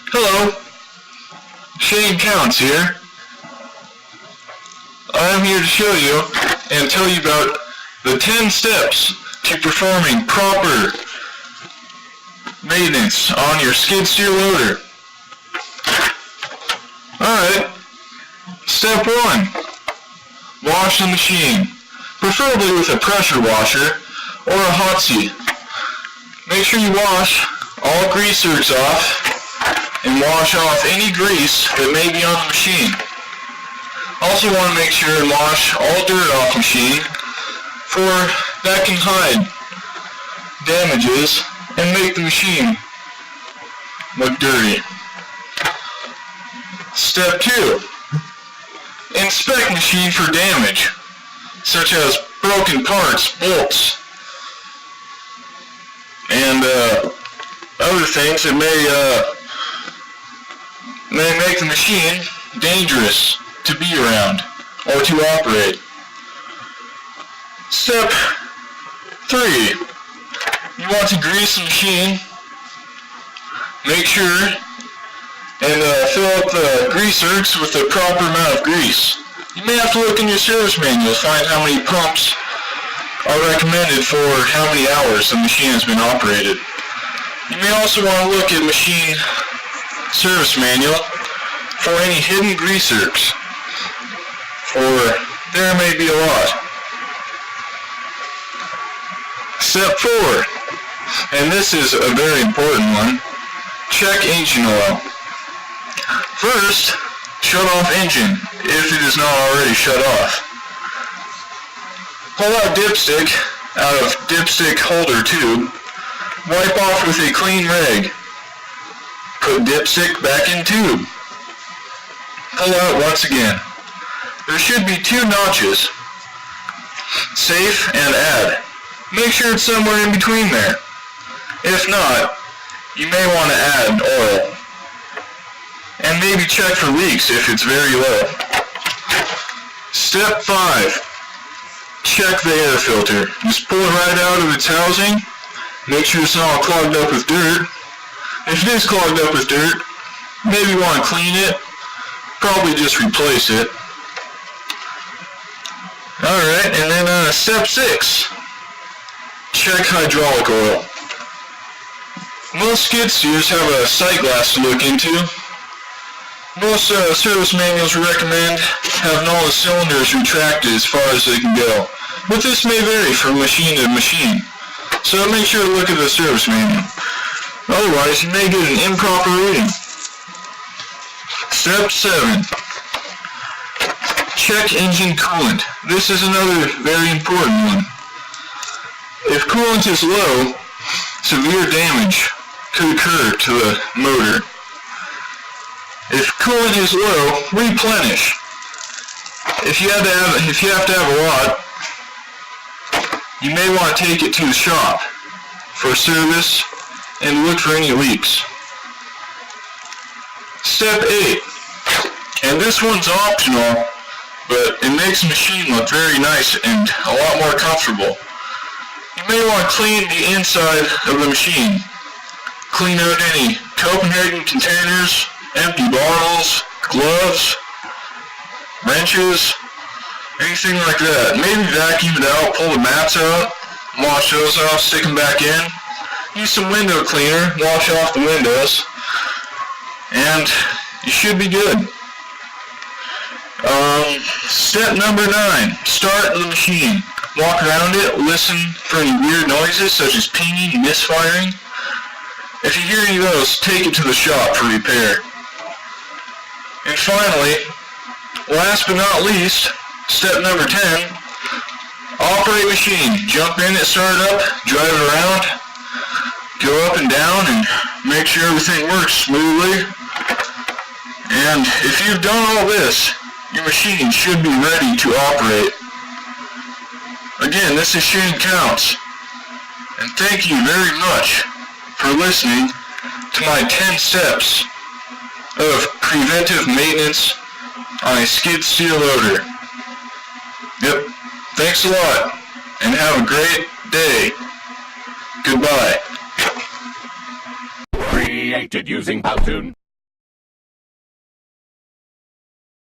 Hello, Shane Counts here. I'm here to show you and tell you about the 10 steps to performing proper maintenance on your skid steer loader. Alright, step 1, wash the machine, preferably with a pressure washer or a hot seat. Make sure you wash all grease zerks off and wash off any grease that may be on the machine. Also want to make sure and wash all dirt off the machine, for that can hide damages and make the machine look dirty. Step 2. Inspect machine for damage, such as broken parts, bolts, and other things that may make the machine dangerous to be around or to operate. Step 3. You want to grease the machine. Make sure and fill up the grease zerks with the proper amount of grease. You may have to look in your service manual to find how many pumps are recommended for how many hours the machine has been operated. You may also want to look at machine service manual for any hidden grease zerks, for there may be a lot. Step 4, and this is a very important one, check engine oil. First, shut off engine if it is not already shut off. Pull out dipstick out of dipstick holder tube. Wipe off with a clean rag. Put dipstick back in tube. Pull out once again. There should be 2 notches. Safe and add. Make sure it's somewhere in between there. If not, you may want to add oil. And maybe check for leaks if it's very low. Step 5. Check the air filter. Just pull it right out of its housing. Make sure it's not all clogged up with dirt. If it is clogged up with dirt, maybe you want to clean it. Probably just replace it. Alright, and then step 6. Check hydraulic oil. Most skid steers have a sight glass to look into. Most service manuals recommend having all the cylinders retracted as far as they can go, but this may vary from machine to machine, so make sure to look at the service manual. Otherwise, you may get an improper reading. Step 7. Check engine coolant. This is another very important one. If coolant is low, severe damage could occur to the motor. If coolant is low, replenish. If you have to have a lot, you may want to take it to the shop for service and look for any leaks. Step 8, and this one's optional, but it makes the machine look very nice and a lot more comfortable. You may want to clean the inside of the machine. Clean out any Copenhagen containers, empty bottles, gloves, wrenches, anything like that. Maybe vacuum it out, pull the mats out, wash those off, stick them back in. Use some window cleaner, wash off the windows, and you should be good. Step number 9, start the machine. Walk around it, listen for any weird noises such as pinging, misfiring. If you hear any of those, take it to the shop for repair. And finally, last but not least, step number 10, operate machine. Jump in at startup, drive it around, go up and down, and make sure everything works smoothly. And if you've done all this, your machine should be ready to operate. Again, this is Shane Counts, and thank you very much for listening to my 10 steps of preventive maintenance on a skid steer loader. Yep, thanks a lot, and have a great day. Goodbye. created using Powtoon.